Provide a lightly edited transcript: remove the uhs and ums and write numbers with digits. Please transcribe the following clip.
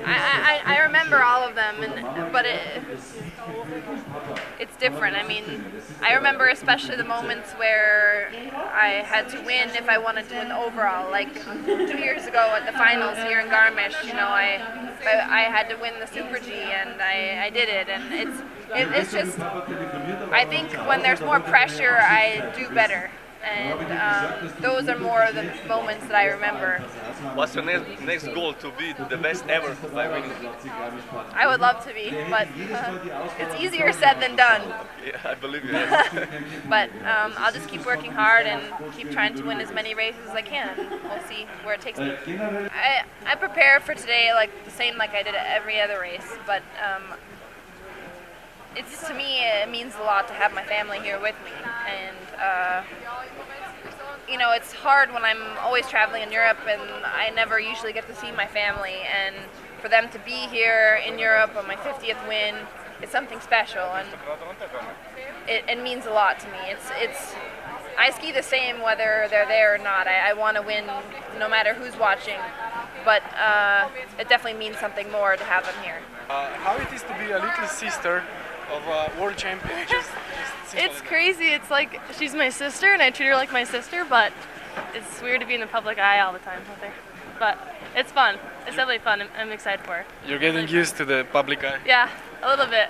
I remember all of them, but it's different. I mean, I remember especially the moments where I had to win if I wanted to win overall. Like 2 years ago at the finals here in Garmisch, you know, I had to win the Super G and I did it. And it's just, I think when there's more pressure, I do better. And those are more of the moments that I remember. What's your next goal? To be the best ever by winning? I would love to be, but it's easier said than done. Yeah, I believe you. But I'll just keep working hard and keep trying to win as many races as I can. We'll see where it takes me. I prepare for today like the same like I did at every other race, but to me it means a lot to have my family here with me, and you know, it's hard when I'm always traveling in Europe and I never usually get to see my family, and for them to be here in Europe on my 50th win, it's something special, and it means a lot to me. I ski the same whether they're there or not. I want to win no matter who's watching, but it definitely means something more to have them here. How it is to be a little sister of a world champion? It's crazy. It's like she's my sister and I treat her like my sister, but it's weird to be in the public eye all the time with her. But it's fun. It's definitely fun. I'm excited for her. You're getting used to the public eye? Yeah, a little bit.